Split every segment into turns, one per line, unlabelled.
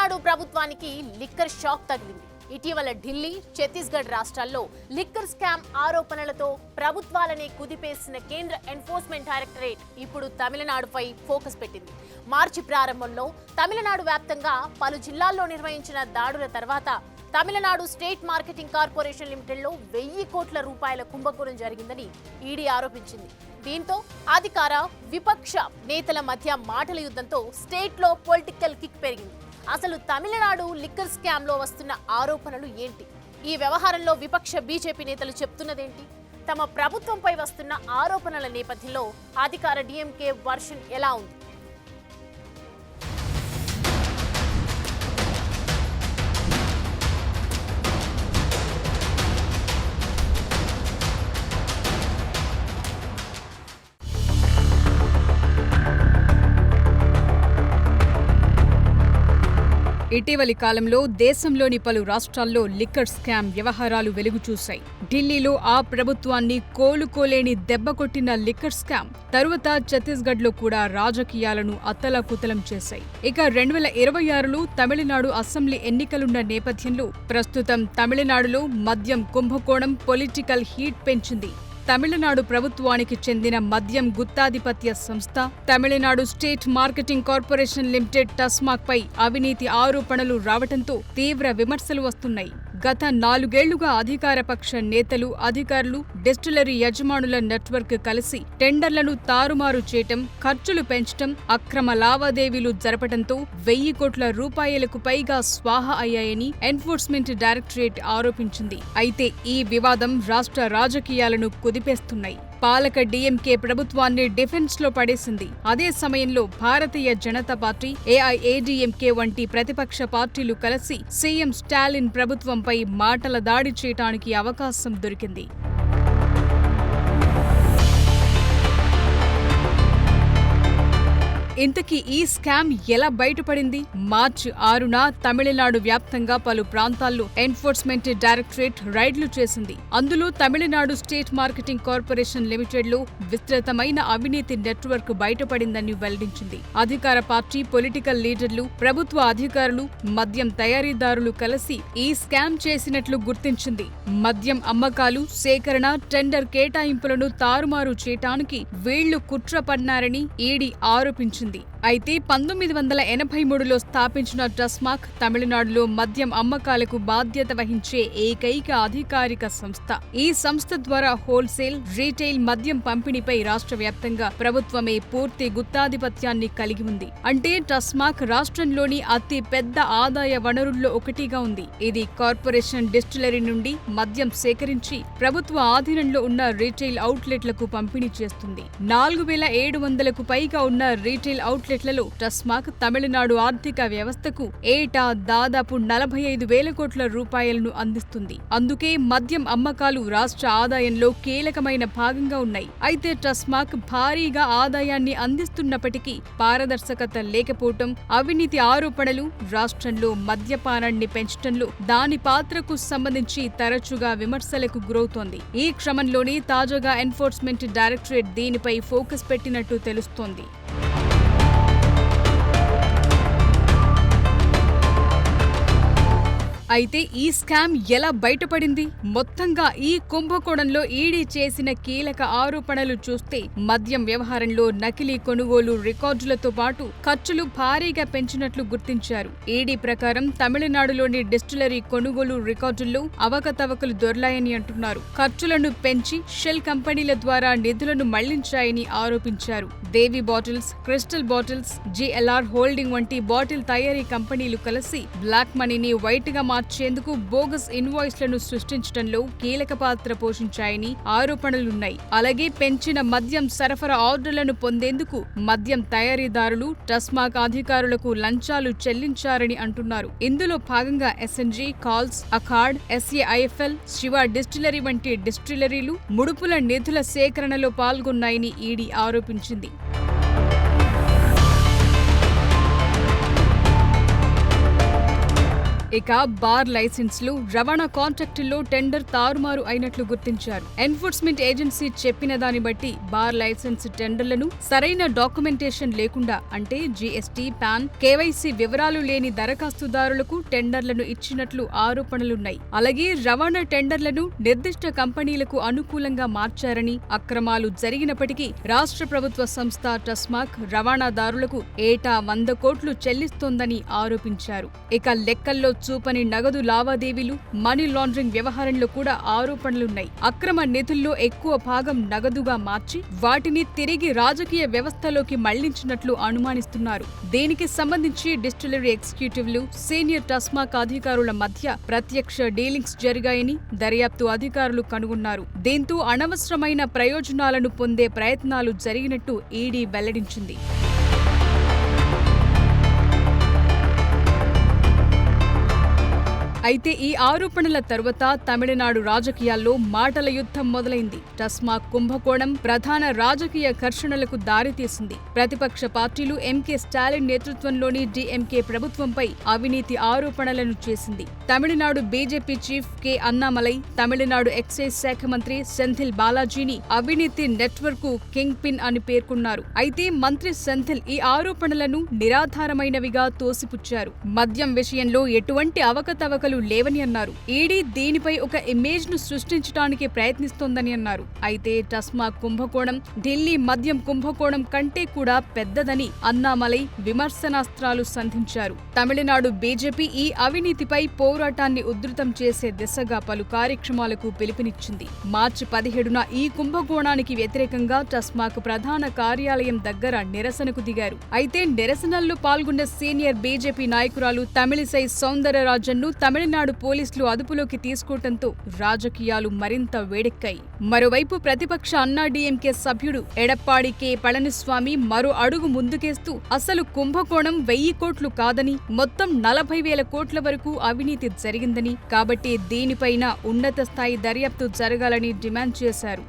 తమిళనాడు ప్రభుత్వానికి liquor shock తగిలింది. ఇటీవల ఢిల్లీ, ఛత్తీస్గఢ్ రాష్ట్రాల్లో లిక్కర్ స్కామ్ ఆరోపణలతో ప్రభుత్వాలనే కుదిపేసిన కేంద్ర ఎన్ఫోర్స్మెంట్ డైరెక్టరేట్ ఇప్పుడు తమిళనాడుపై ఫోకస్ పెట్టింది. మార్చి ప్రారంభంలో తమిళనాడు వ్యాప్తంగా పలు జిల్లాల్లో నిర్వహించిన దాడుల తర్వాత తమిళనాడు స్టేట్ మార్కెటింగ్ కార్పొరేషన్ లిమిటెడ్లో 1000 కోట్ల రూపాయల కుంభకోణం జరిగిందని ఈడీ ఆరోపించింది. దీంతో అధికార, విపక్ష నేతల మధ్య మాటల యుద్ధంతో స్టేట్లో పొలిటికల్ కిక్ పెరిగింది. అసలు తమిళనాడు లిక్కర్ స్కామ్ లో వస్తున్న ఆరోపణలు ఏంటి? ఈ వ్యవహారంలో విపక్ష బీజేపీ నేతలు చెప్తున్నదేంటి? తమ ప్రభుత్వంపై వస్తున్న ఆరోపణల నేపథ్యంలో అధికార డిఎంకే వర్షన్ ఎలా ఉంది?
ఇటీవలి కాలంలో దేశంలోని పలు రాష్ట్రాల్లో లిక్కర్ స్కామ్ వ్యవహారాలు వెలుగుచూశాయి. ఢిల్లీలో ఆ ప్రభుత్వాన్ని కోలుకోలేని దెబ్బ కొట్టిన లిక్కర్ స్కామ్ తరువాత ఛత్తీస్గఢ్లో కూడా రాజకీయాలను అత్తలాకుతలం చేశాయి. ఇక 2026లో తమిళనాడు అసెంబ్లీ ఎన్నికలున్న నేపథ్యంలో ప్రస్తుతం తమిళనాడులో మద్యం కుంభకోణం పొలిటికల్ హీట్ పెంచింది. తమిళనాడు ప్రభుత్వానికి చెందిన మద్యం గుత్తాధిపత్య సంస్థ Tamil Nadu state marketing corporation limited TASMAC పై అవినీతి ఆరోపణలు రావడంతో తీవ్ర విమర్శలు వస్తున్నాయి. గత 4 ఏళ్లుగా అధికార పక్ష నేతలు, అధికారులు, డిస్టిలరీ యజమానుల నెట్వర్క్ కలిసి టెండర్లను తారుమారు చేయటం, ఖర్చులు పెంచటం, అక్రమ లావాదేవీలు జరపడంతో 1000 కోట్ల రూపాయలకు పైగా స్వాహా అయ్యాయని ఎన్ఫోర్స్మెంట్ డైరెక్టరేట్ ఆరోపించింది. అయితే ఈ వివాదం రాష్ట్ర రాజకీయాలను కుదిపేస్తున్నాయి. పాలక డీఎంకే ప్రభుత్వాన్ని డిఫెన్స్ లో పడేసింది. అదే సమయంలో భారతీయ జనతా పార్టీ, ఏఐఏడీఎంకే వంటి ప్రతిపక్ష పార్టీలు కలిసి సీఎం స్టాలిన్ ప్రభుత్వంపై మాటల దాడి చేయడానికి అవకాశం దొరికింది. ఇంతకీ ఈ స్కామ్ ఎలా బయటపడింది? మార్చి 6న తమిళనాడు వ్యాప్తంగా పలు ప్రాంతాల్లో ఎన్ఫోర్స్మెంట్ డైరెక్టరేట్ రైడ్లు చేసింది. అందులో తమిళనాడు స్టేట్ మార్కెటింగ్ కార్పొరేషన్ లిమిటెడ్లో విస్తృతమైన అవినీతి నెట్వర్క్ బయటపడిందని వెల్లడించింది. అధికార పార్టీ, పొలిటికల్ లీడర్లు, ప్రభుత్వ అధికారులు, మద్యం తయారీదారులు కలిసి ఈ స్కామ్ చేసినట్లు గుర్తించింది. మద్యం అమ్మకాలు, సేకరణ, టెండర్ కేటాయింపులను తారుమారు చేయటానికి వీళ్లు కుట్ర పన్నారని ఈడీ ఆరోపించింది. అయితే 1983లో స్థాపించిన టస్మాక్ తమిళనాడులో మద్యం అమ్మకాలకు బాధ్యత వహించే ఏకైక అధికారిక సంస్థ. ఈ సంస్థ ద్వారా హోల్సేల్, రీటైల్ మద్యం పంపిణీపై రాష్ట్ర వ్యాప్తంగా ప్రభుత్వమే పూర్తి గుత్తాధిపత్యాన్ని కలిగి ఉంది. అంటే టస్మాక్ రాష్ట్రంలోని అతి పెద్ద ఆదాయ వనరుల్లో ఒకటిగా ఉంది. ఇది కార్పొరేషన్ డిస్టిలరీ నుండి మద్యం సేకరించి ప్రభుత్వ ఆధీనంలో ఉన్న రీటైల్ అవుట్లెట్లకు పంపిణీ చేస్తుంది. 4700కు పైగా ఉన్న రీటైల్ అవుట్లెట్లలో టస్మాక్ తమిళనాడు ఆర్థిక వ్యవస్థకు ఏటా దాదాపు 45,000 కోట్ల రూపాయలను అందిస్తుంది. అందుకే మద్యం అమ్మకాలు రాష్ట్ర ఆదాయంలో కీలకమైన భాగంగా ఉన్నాయి. అయితే టస్మాక్ భారీగా ఆదాయాన్ని అందిస్తున్నప్పటికీ పారదర్శకత లేకపోవటం, అవినీతి ఆరోపణలు, రాష్ట్రంలో మద్యపానాన్ని పెంచడంలో దాని పాత్రకు సంబంధించి తరచుగా విమర్శలకు గురవుతోంది. ఈ క్రమంలోనే తాజాగా ఎన్ఫోర్స్మెంట్ డైరెక్టరేట్ దీనిపై ఫోకస్ పెట్టినట్టు తెలుస్తోంది. అయితే ఈ స్కామ్ ఎలా బయటపడింది? మొత్తంగా ఈ కుంభకోణంలో ఈడీ చేసిన కీలక ఆరోపణలు చూస్తే మద్యం వ్యవహారంలో నకిలీ కొనుగోలు రికార్డులతో పాటు ఖర్చులు భారీగా పెంచినట్లు గుర్తించారు. ఈడీ ప్రకారం తమిళనాడులోని డిస్టిలరీ కొనుగోలు రికార్డుల్లో అవకతవకలు దొర్లాయని అంటున్నారు. ఖర్చులను పెంచి షెల్ కంపెనీల ద్వారా నిధులను మళ్లించాయని ఆరోపించారు. Devi bottles, crystal bottles, GLR holding వంటి బాటిల్ తయారీ కంపెనీలు కలిసి బ్లాక్ మనీని వైట్ గా మార్చేందుకు బోగస్ ఇన్వాయిస్లను సృష్టించడంలో కీలక పాత్ర పోషించాయని ఆరోపణలున్నాయి. అలాగే పెంచిన మద్యం సరఫరా ఆర్డర్లను పొందేందుకు మద్యం తయారీదారులు టస్మాక్ అధికారులకు లంచాలు చెల్లించారని అంటున్నారు. ఇందులో భాగంగా ఎస్ఎన్జీ, కాల్స్, అఖాడ్, ఎస్ఏఐఎఫ్ఎల్, శివ డిస్టిలరీ వంటి డిస్టిలరీలు ముడుపుల నిధుల సేకరణలో పాల్గొన్నాయని ఈడీ ఆరోపించింది. ఇక బార్ లైసెన్స్లు, రవాణా కాంట్రాక్టుల్లో టెండర్ తారుమారు అయినట్లు గుర్తించారు. ఎన్ఫోర్స్మెంట్ ఏజెన్సీ చెప్పిన దాన్ని బట్టి బార్ లైసెన్స్ టెండర్లను సరైన డాక్యుమెంటేషన్ లేకుండా, అంటే జీఎస్టీ, పాన్, కేవైసీ వివరాలు లేని దరఖాస్తుదారులకు టెండర్లను ఇచ్చినట్లు ఆరోపణలున్నాయి. అలాగే రవాణా టెండర్లను నిర్దిష్ట కంపెనీలకు అనుకూలంగా మార్చారని, అక్రమాలు జరిగినప్పటికీ రాష్ట్ర ప్రభుత్వ సంస్థ టస్మాక్ రవాణాదారులకు ఏటా 100 కోట్లు చెల్లిస్తోందని ఆరోపించారు. ఇక లెక్కల్లో చూపని నగదు లావాదేవీలు, మనీ లాండరింగ్ వ్యవహారంలో కూడా ఆరోపణలున్నాయి. అక్రమ నిధుల్లో ఎక్కువ భాగం నగదుగా మార్చి వాటిని తిరిగి రాజకీయ వ్యవస్థలోకి మళ్లించినట్లు అనుమానిస్తున్నారు. దీనికి సంబంధించి డిస్టిలరీ ఎగ్జిక్యూటివ్లు, సీనియర్ టస్మాక్ అధికారుల మధ్య ప్రత్యక్ష డీలింగ్స్ జరిగాయని దర్యాప్తు అధికారులు కనుగొన్నారు. దీంతో అనవసరమైన ప్రయోజనాలను పొందే ప్రయత్నాలు జరిగినట్టు ఈడీ వెల్లడించింది. అయితే ఈ ఆరోపణల తర్వాత తమిళనాడు రాజకీయాల్లో మాటల యుద్ధం మొదలైంది. టస్మాక్ కుంభకోణం ప్రధాన రాజకీయ ఘర్షణలకు దారితీసింది. ప్రతిపక్ష పార్టీలు ఎంకే స్టాలిన్ నేతృత్వంలోని డీఎంకే ప్రభుత్వంపై అవినీతి ఆరోపణలను చేసింది. Tamil Nadu BJP chief K Annamalai, Tamil Nadu excise శాఖ మంత్రి సెంథిల్ బాలాజీని అవినీతి నెట్వర్క్ కింగ్ పిన్ అని పేర్కొన్నారు. అయితే మంత్రి సెంథిల్ ఈ ఆరోపణలను నిరాధారమైనవిగా తోసిపుచ్చారు. మద్యం విషయంలో ఎటువంటి అవకతవకలు లేవని అన్నారు. ఈడీ దీనిపై ఒక ఇమేజ్ ను సృష్టించడానికి ప్రయత్నిస్తోందని అన్నారు. అయితే టస్మాక్ కుంభకోణం ఢిల్లీ మద్యం కుంభకోణం కంటే కూడా పెద్దదని అన్నామలై విమర్శనాస్త్రాలు సంధించారు. తమిళనాడు బీజేపీ ఈ అవినీతిపై పోరాటాన్ని ఉధృతం చేసే దిశగా పలు కార్యక్రమాలకు పిలుపునిచ్చింది. మార్చి 17న ఈ కుంభకోణానికి వ్యతిరేకంగా టస్మాక్ ప్రధాన కార్యాలయం దగ్గర నిరసనకు దిగారు. అయితే నిరసనల్లో పాల్గొన్న సీనియర్ బీజేపీ నాయకురాలు తమిళిసై సౌందరరాజన్ను తమిళనాడు పోలీసులు అదుపులోకి తీసుకోవడంతో రాజకీయాలు మరింత వేడెక్కాయి. మరోవైపు ప్రతిపక్ష అన్నాడీఎంకే సభ్యుడు ఎడప్పాడి కె పళనిస్వామి మరో అడుగు ముందుకేస్తూ అసలు కుంభకోణం 1000 కోట్లు కాదని, మొత్తం 40,000 కోట్ల వరకు అవినీతి జరిగిందని, కాబట్టి దీనిపైన ఉన్నత స్థాయి దర్యాప్తు జరగాలని డిమాండ్ చేశారు.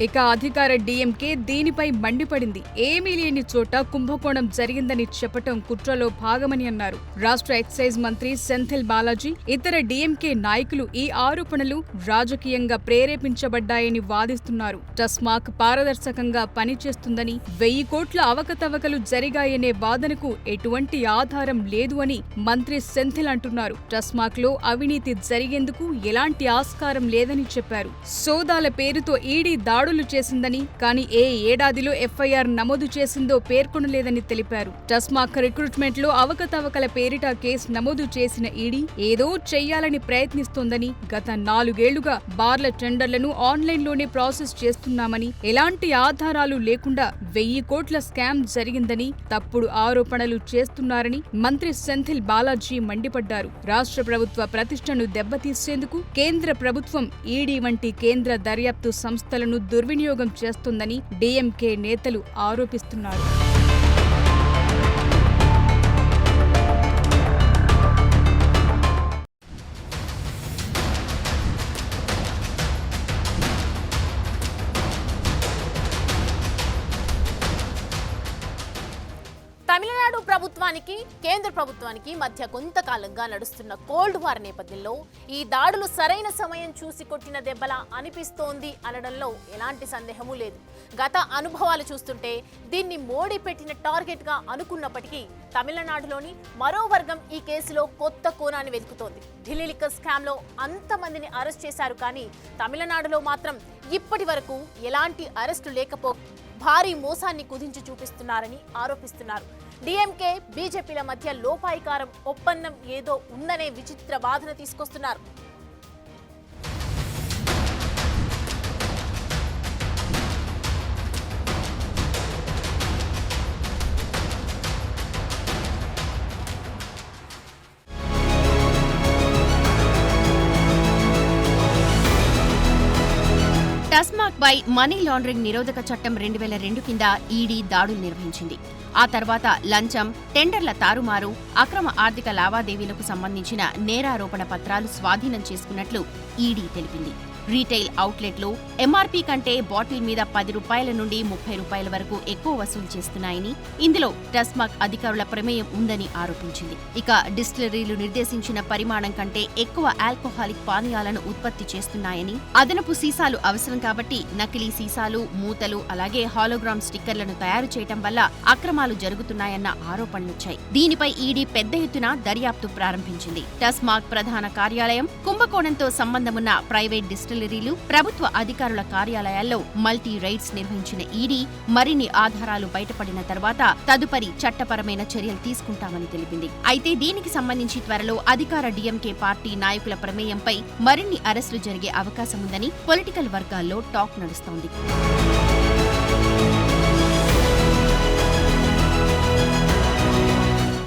ఇక అధికార డీఎంకే దీనిపై మండిపడింది. ఏమీ లేని చోట కుంభకోణం జరిగిందని చెప్పటం కుట్రలో భాగమని అన్నారు. రాష్ట్ర ఎక్సైజ్ మంత్రి సెంథిల్ బాలాజీ, ఇతర డీఎంకే నాయకులు ఈ ఆరోపణలు రాజకీయంగా ప్రేరేపించబడ్డాయని వాదిస్తున్నారు. టస్మాక్ పారదర్శకంగా పనిచేస్తుందని, 1000 కోట్ల అవకతవకలు జరిగాయనే వాదనకు ఎటువంటి ఆధారం లేదు అని మంత్రి సెంథిల్ అంటున్నారు. టస్మాక్ లో అవినీతి జరిగేందుకు ఎలాంటి ఆస్కారం లేదని చెప్పారు. సోదాల పేరుతో ఈడీ దాడులు చేసిందని, కానీ ఏ ఏడాదిలో ఎఫ్ఐఆర్ నమోదు చేసిందో పేర్కొనలేదని తెలిపారు. టస్మాక్ రిక్రూట్మెంట్ లో అవకతవకల పేరిట కేసు నమోదు చేసిన ఈడీ ఏదో చెయ్యాలని ప్రయత్నిస్తోందని, గత 4 ఏళ్లుగా బార్ల టెండర్లను ఆన్లైన్లోనే ప్రాసెస్ చేస్తున్నామని, ఎలాంటి ఆధారాలు లేకుండా 1000 కోట్ల స్కామ్ జరిగిందని తప్పుడు ఆరోపణలు చేస్తున్నారని మంత్రి సెంథిల్ బాలాజీ మండిపడ్డారు. రాష్ట్ర ప్రభుత్వ ప్రతిష్టను దెబ్బతీసేందుకు కేంద్ర ప్రభుత్వం ఈడీ వంటి కేంద్ర దర్యాప్తు సంస్థలను దుర్వినియోగం చేస్తుందని డీఎంకే నేతలు ఆరోపిస్తున్నారు.
తమిళనాడు ప్రభుత్వానికి కేంద్ర ప్రభుత్వానికి మధ్య కొంతకాలంగా నడుస్తున్న కోల్డ్ వార్ నేపథ్యంలో ఈ దాడులు సరైన సమయం చూసి కొట్టిన దెబ్బలా అనిపిస్తోంది అనడంలో ఎలాంటి సందేహమూ లేదు. గత అనుభవాలు చూస్తుంటే దీన్ని మోడీ పెట్టిన టార్గెట్ గా అనుకున్నప్పటికీ తమిళనాడులోని మరో వర్గం ఈ కేసులో కొత్త కోణాన్ని వెతుకుతోంది. ఢిల్లీ లిక్కర్ స్కామ్ లో అంతమందిని అరెస్ట్ చేశారు, కానీ తమిళనాడులో మాత్రం ఇప్పటి వరకు ఎలాంటి అరెస్టు లేకపో భారీ మోసాన్ని కుదించి చూపిస్తున్నారని ఆరోపిస్తున్నారు. డీఎంకే బీజేపీల మధ్య లోపాయికారం ఒప్పందం ఏదో ఉందనే విచిత్ర వాదన తీసుకొస్తున్నారు.
టస్మాక్ పై మనీ లాండరింగ్ నిరోధక చట్టం 2002 కింద ఈడీ దాడులు నిర్వహించింది. ఆ తర్వాత లంచం, టెండర్ల తారుమారు, అక్రమ ఆర్థిక లావాదేవీలకు సంబంధించిన నేరారోపణ పత్రాలు స్వాధీనం చేసుకున్నట్లు ఈడీ తెలిపింది. రీటైల్ అవుట్లెట్లు ఎంఆర్పీ కంటే బాటిల్ మీద 10 రూపాయల నుండి 30 రూపాయల వరకు ఎక్కువ వసూలు చేస్తున్నాయని, ఇందులో టస్మాగ్ అధికారుల ప్రమేయం ఉందని ఆరోపించింది. ఇక డిస్టిలరీలు నిర్దేశించిన పరిమాణం కంటే ఎక్కువ ఆల్కహాలిక్ పానీయాలను ఉత్పత్తి చేస్తున్నాయని, అదనపు సీసాలు అవసరం కాబట్టి నకిలీ సీసాలు, మూతలు అలాగే హాలోగ్రామ్ స్టిక్కర్లను తయారు చేయటం వల్ల అక్రమాలు జరుగుతున్నాయన్న ఆరోపణలొచ్చాయి. దీనిపై ఈడీ పెద్ద ఎత్తున దర్యాప్తు ప్రారంభించింది. టస్మాగ్ ప్రధాన కార్యాలయం, కుంభకోణంతో సంబంధమున్న ప్రైవేట్ డిస్టిలరీలు, ప్రభుత్వ అధికారుల కార్యాలయాల్లో మల్టీ రైడ్స్ నిర్వహించిన ఈడీ మరిన్ని ఆధారాలు బయటపడిన తర్వాత తదుపరి చట్టపరమైన చర్యలు తీసుకుంటామని తెలిపింది. అయితే దీనికి సంబంధించి త్వరలో అధికార డీఎంకే పార్టీ నాయకుల ప్రమేయంపై మరిన్ని అరెస్టులు జరిగే అవకాశం ఉందని పొలిటికల్ వర్గాల్లో టాక్ నడుస్తోంది.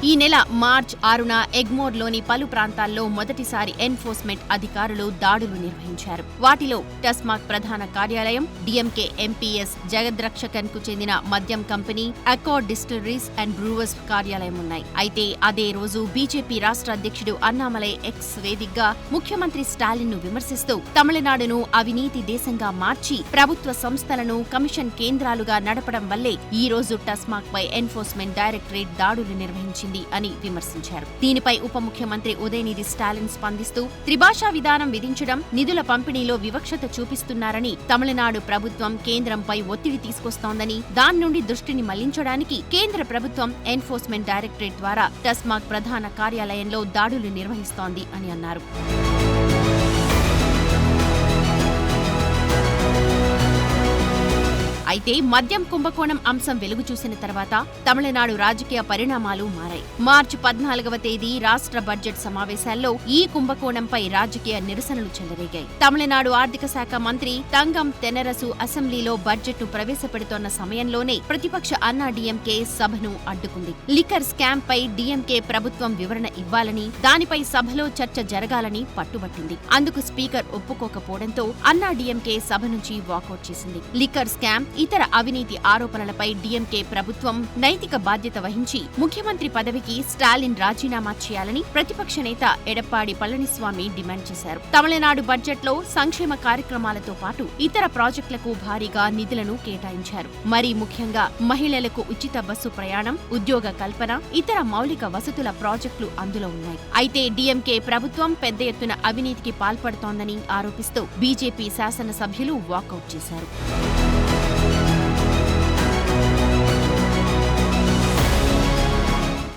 ఈ నెల మార్చి 6న ఎగ్మోర్లోని పలు ప్రాంతాల్లో మొదటిసారి ఎన్ఫోర్స్మెంట్ అధికారులు దాడులు నిర్వహించారు. వాటిలో టస్మాగ్ ప్రధాన కార్యాలయం, డీఎంకే ఎంపీఎస్ జగద్రక్షకన్ కు చెందిన మద్యం company, accord distilleries and brewers కార్యాలయం ఉన్నాయి. అయితే అదే రోజు బీజేపీ రాష్ట్ర అధ్యక్షుడు అన్నామలై ఎక్స్ వేదికగా ముఖ్యమంత్రి స్టాలిన్ ను విమర్శిస్తూ తమిళనాడును అవినీతి దేశంగా మార్చి ప్రభుత్వ సంస్థలను కమిషన్ కేంద్రాలుగా నడపడం వల్లే ఈ రోజు టస్మాగ్ పై ఎన్ఫోర్స్మెంట్ డైరెక్టరేట్ దాడులు నిర్వహించింది అని విమర్శించారు. దీనిపై ఉప ముఖ్యమంత్రి ఉదయనిధి స్టాలిన్ స్పందిస్తూ త్రిభాషా విధానం విధించడం, నిధుల పంపిణీలో వివక్షత చూపిస్తున్నారని, తమిళనాడు ప్రభుత్వం కేంద్రంపై ఒత్తిడి తీసుకొస్తోందని, దాని నుండి దృష్టిని మళ్లించడానికి కేంద్ర ప్రభుత్వం ఎన్ఫోర్స్మెంట్ డైరెక్టరేట్ ద్వారా టస్మాగ్ ప్రధాన కార్యాలయంలో దాడులు నిర్వహిస్తోంది అని అన్నారు. అయితే మద్యం కుంభకోణం అంశం వెలుగు చూసిన తర్వాత తమిళనాడు రాజకీయ పరిణామాలు మారాయి. మార్చి 14వ తేదీ రాష్ట్ర బడ్జెట్ సమావేశాల్లో ఈ కుంభకోణంపై రాజకీయ నిరసనలు చెలరేగాయి. తమిళనాడు ఆర్థిక శాఖ మంత్రి తంగం తెనరసు అసెంబ్లీలో బడ్జెట్ ను ప్రవేశపెడుతోన్న సమయంలోనే ప్రతిపక్ష అన్నా డీఎంకే సభను అడ్డుకుంది. లిక్కర్ స్కామ్ పై డీఎంకే ప్రభుత్వం వివరణ ఇవ్వాలని, దానిపై సభలో చర్చ జరగాలని పట్టుబట్టింది. అందుకు స్పీకర్ ఒప్పుకోకపోవడంతో అన్నా డీఎంకే సభ నుంచి వాకౌట్ చేసింది. లిక్కర్ స్కామ్, ఇతర అవినీతి ఆరోపణలపై డీఎంకే ప్రభుత్వం నైతిక బాధ్యత వహించి ముఖ్యమంత్రి పదవికి స్టాలిన్ రాజీనామా చేయాలని ప్రతిపక్ష నేత ఎడప్పాడి పళనిస్వామి డిమాండ్ చేశారు. తమిళనాడు బడ్జెట్లో సంక్షేమ కార్యక్రమాలతో పాటు ఇతర ప్రాజెక్టులకు భారీగా నిధులను కేటాయించారు. మరీ ముఖ్యంగా మహిళలకు ఉచిత బస్సు ప్రయాణం, ఉద్యోగ కల్పన, ఇతర మౌలిక వసతుల ప్రాజెక్టులు అందులో ఉన్నాయి. అయితే డీఎంకే ప్రభుత్వం పెద్ద ఎత్తున అవినీతికి పాల్పడుతోందని ఆరోపిస్తూ బీజేపీ శాసనసభ్యులు వాకౌట్ చేశారు.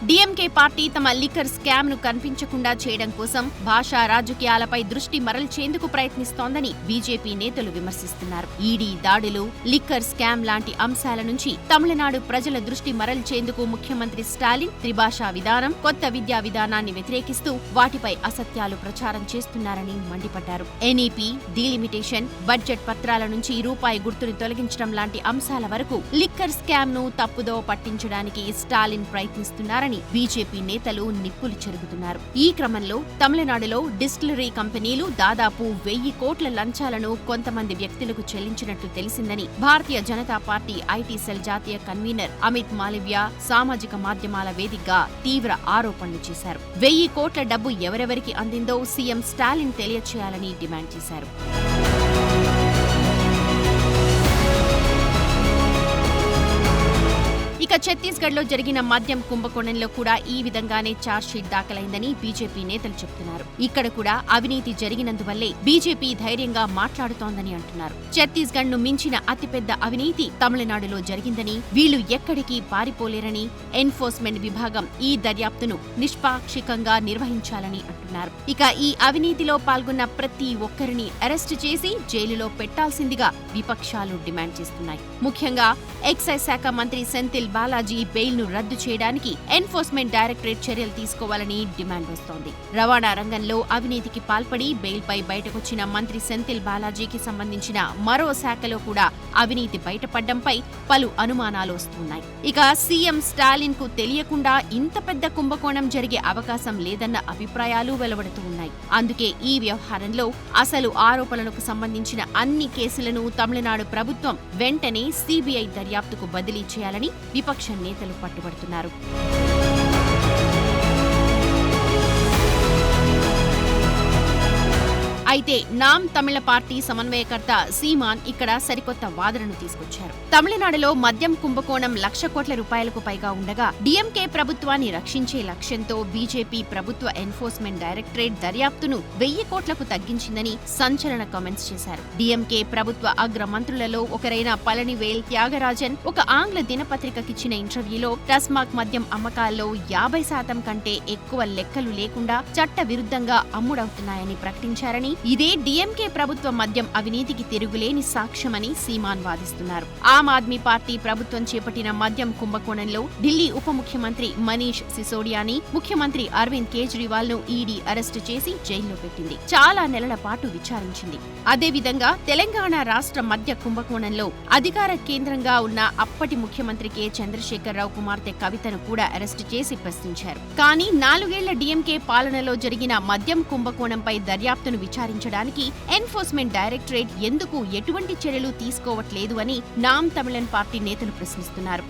డీఎంకే పార్టీ తమ లిక్కర్ స్కామ్ ను కనిపించకుండా చేయడం కోసం భాషా రాజకీయాలపై దృష్టి మరల్చేందుకు ప్రయత్నిస్తోందని బీజేపీ నేతలు విమర్శిస్తున్నారు. ఈడీ దాడులు, లిక్కర్ స్కామ్ లాంటి అంశాల నుంచి తమిళనాడు ప్రజల దృష్టి మరల్చేందుకు ముఖ్యమంత్రి స్టాలిన్ త్రిభాషా విధానం, కొత్త విద్యా విధానాన్ని వ్యతిరేకిస్తూ వాటిపై అసత్యాలు ప్రచారం చేస్తున్నారని మండిపడ్డారు. ఎన్ఈపీ, డీలిమిటేషన్, బడ్జెట్ పత్రాల నుంచి రూపాయి గుర్తును తొలగించడం లాంటి అంశాల వరకు లిక్కర్ స్కామ్ ను తప్పుదో పట్టించడానికి స్టాలిన్ ప్రయత్నిస్తున్నారని బీజేపీ నేతలు నిప్పులు చెరుగుతున్నారు. ఈ క్రమంలో తమిళనాడులో డిస్టిలరీ కంపెనీలు దాదాపు 1000 కోట్ల లంచాలను కొంతమంది వ్యక్తులకు చెల్లించినట్లు తెలిసిందని Bharatiya Janata party IT cell జాతీయ కన్వీనర్ అమిత్ మాలవ్య సామాజిక మాధ్యమాల వేదికగా తీవ్ర ఆరోపణలు చేశారు. 1000 కోట్ల డబ్బు ఎవరెవరికి అందిందో సీఎం స్టాలిన్ తెలియచేయాలని డిమాండ్ చేశారు. ఇక ఛత్తీస్గఢ్ లో జరిగిన మద్యం కుంభకోణంలో కూడా ఈ విధంగానే ఛార్జ్షీట్ దాఖలైందని బీజేపీ నేతలు చెబుతున్నారు. ఇక్కడ కూడా అవినీతి జరిగినందువల్లే బీజేపీ ధైర్యంగా మాట్లాడుతోందని అంటున్నారు. ఛత్తీస్గఢ్ ను మించిన అతిపెద్ద అవినీతి తమిళనాడులో జరిగిందని, వీళ్లు ఎక్కడికి పారిపోలేరని ఎన్ఫోర్స్మెంట్ విభాగం ఈ దర్యాప్తును నిష్పాక్షికంగా నిర్వహించాలని అంటున్నారు. ఇక ఈ అవినీతిలో పాల్గొన్న ప్రతి ఒక్కరిని అరెస్టు చేసి జైలులో పెట్టాల్సిందిగా విపక్షాలు డిమాండ్ చేస్తున్నాయి. ముఖ్యంగా ఎక్సైజ్ శాఖ మంత్రి సెంథిల్ బాలాజీ బెయిల్ ను రద్దు చేయడానికి ఎన్ఫోర్స్మెంట్ డైరెక్టరేట్ చర్యలు తీసుకోవాలని డిమాండ్ వస్తోంది. రవాణా రంగంలో అవినీతికి పాల్పడి బెయిల్ పై బయటకొచ్చిన మంత్రి సెంథిల్ బాలాజీకి సంబంధించిన మరో శాఖలో కూడా అవినీతి బయటపడ్డంపై పలు అనుమానాలు వస్తున్నాయి. ఇక సీఎం స్టాలిన్ కు తెలియకుండా ఇంత పెద్ద కుంభకోణం జరిగే అవకాశం లేదన్న అభిప్రాయాలు వెలువడుతూ ఉన్నాయి. అందుకే ఈ వ్యవహారంలో అసలు ఆరోపణలకు సంబంధించిన అన్ని కేసులను తమిళనాడు ప్రభుత్వం వెంటనే సీబీఐ దర్యాప్తుకు బదిలీ చేయాలని విపక్ష నేతలు పట్టుబడుతున్నారు. అయితే నామ్ తమిళ పార్టీ సమన్వయకర్త సీమాన్ ఇక్కడ సరికొత్త వాదనను తీసుకొచ్చారు. తమిళనాడులో మద్యం కుంభకోణం 1,00,000 కోట్ల రూపాయలకు పైగా ఉండగా డీఎంకే ప్రభుత్వాన్ని రక్షించే లక్ష్యంతో బీజేపీ ప్రభుత్వ ఎన్ఫోర్స్మెంట్ డైరెక్టరేట్ దర్యాప్తును 1,000 కోట్లకు తగ్గించిందని సంచలన కామెంట్స్ చేశారు. డీఎంకే ప్రభుత్వ అగ్ర మంత్రులలో ఒకరైన పళనివేల్ త్యాగరాజన్ ఒక ఆంగ్ల దినపత్రికకిచ్చిన ఇంటర్వ్యూలో టస్మాక్ మద్యం అమ్మకాల్లో 50% కంటే ఎక్కువ లెక్కలు లేకుండా చట్ట విరుద్ధంగా అమ్ముడవుతున్నాయని ప్రకటించారని, ఇదే డీఎంకే ప్రభుత్వ మద్యం అవినీతికి తిరుగులేని సాక్ష్యమని సీమాన్ వాదిస్తున్నారు. ఆమ్ ఆద్మీ పార్టీ ప్రభుత్వం చేపట్టిన మద్యం కుంభకోణంలో ఢిల్లీ ఉప ముఖ్యమంత్రి మనీష్ సిసోడియాని, ముఖ్యమంత్రి అరవింద్ కేజ్రీవాల్ ను ఈడీ అరెస్టు చేసి జైల్లో పెట్టింది. చాలా నెలల పాటు విచారించింది. అదేవిధంగా తెలంగాణ రాష్ట్ర మద్య కుంభకోణంలో అధికార కేంద్రంగా ఉన్న అప్పటి ముఖ్యమంత్రి కె చంద్రశేఖరరావు కుమార్తె కవితను కూడా అరెస్టు చేసి ప్రశ్నించారు. కానీ 4 ఏళ్ల డీఎంకే పాలనలో జరిగిన మద్యం కుంభకోణంపై దర్యాప్తును విచారించడానికి ఎన్ఫోర్స్మెంట్ డైరెక్టరేట్ ఎందుకు ఎటువంటి చర్యలు తీసుకోవట్లేదు అని నామ్ తమిళన్ పార్టీ నేతలు ప్రశ్నిస్తున్నారు.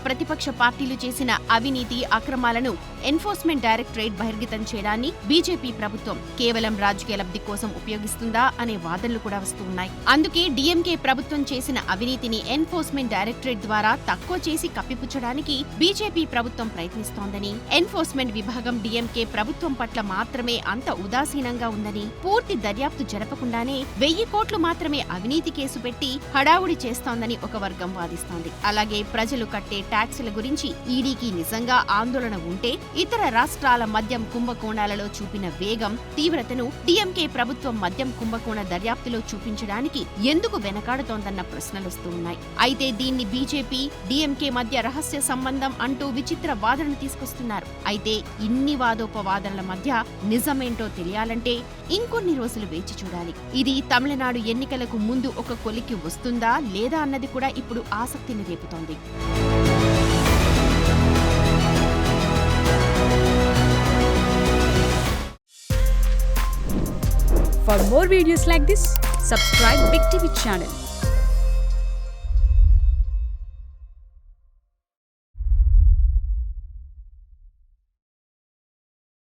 ప్రతిపక్ష పార్టీలు చేసిన అవినీతి అక్రమాలను ఎన్ఫోర్స్మెంట్ డైరెక్టరేట్ బహిర్గతం చేయడాన్ని బీజేపీ ప్రభుత్వం కేవలం రాజకీయ లబ్ధి కోసం ఉపయోగిస్తుందా అనే వాదనలు కూడా వస్తున్నాయి. అందుకే డీఎంకే ప్రభుత్వం చేసిన అవినీతిని ఎన్ఫోర్స్మెంట్ డైరెక్టరేట్ ద్వారా తక్కువ చేసి కప్పిపుచ్చడానికి బీజేపీ ప్రభుత్వం ప్రయత్నిస్తోందని, ఎన్ఫోర్స్మెంట్ విభాగం డీఎంకే ప్రభుత్వం పట్ల మాత్రమే అంత ఉదాసీనంగా ఉందని, పూర్తి దర్యాప్తు జరపకుండానే 1,000 కోట్లు మాత్రమే అవినీతి కేసు పెట్టి హడావుడి చేస్తోందని ఒక వర్గం వాదిస్తోంది. అలాగే ప్రజలు కట్టే ట్యాక్సుల గురించి ఈడీకి నిజంగా ఆందోళన ఉంటే ఇతర రాష్ట్రాల మద్యం కుంభకోణాలలో చూపిన వేగం, తీవ్రతను డీఎంకే ప్రభుత్వం మద్యం కుంభకోణ దర్యాప్తులో చూపించడానికి ఎందుకు వెనకాడుతోందన్న ప్రశ్నలొస్తూ ఉన్నాయి. అయితే దీన్ని బీజేపీ, డీఎంకే మధ్య రహస్య సంబంధం అంటూ విచిత్ర వాదనలు తీసుకొస్తున్నారు. అయితే ఇన్ని వాదోపవాదనల మధ్య నిజమేంటో తెలియాలంటే ఇంకొన్ని రోజులు వేచి చూడాలి. ఇది తమిళనాడు ఎన్నికలకు ముందు ఒక కొలికి వస్తుందా లేదా అన్నది కూడా ఇప్పుడు ఆసక్తిని రేపుతోంది.
For more videos like this, subscribe Big TV channel.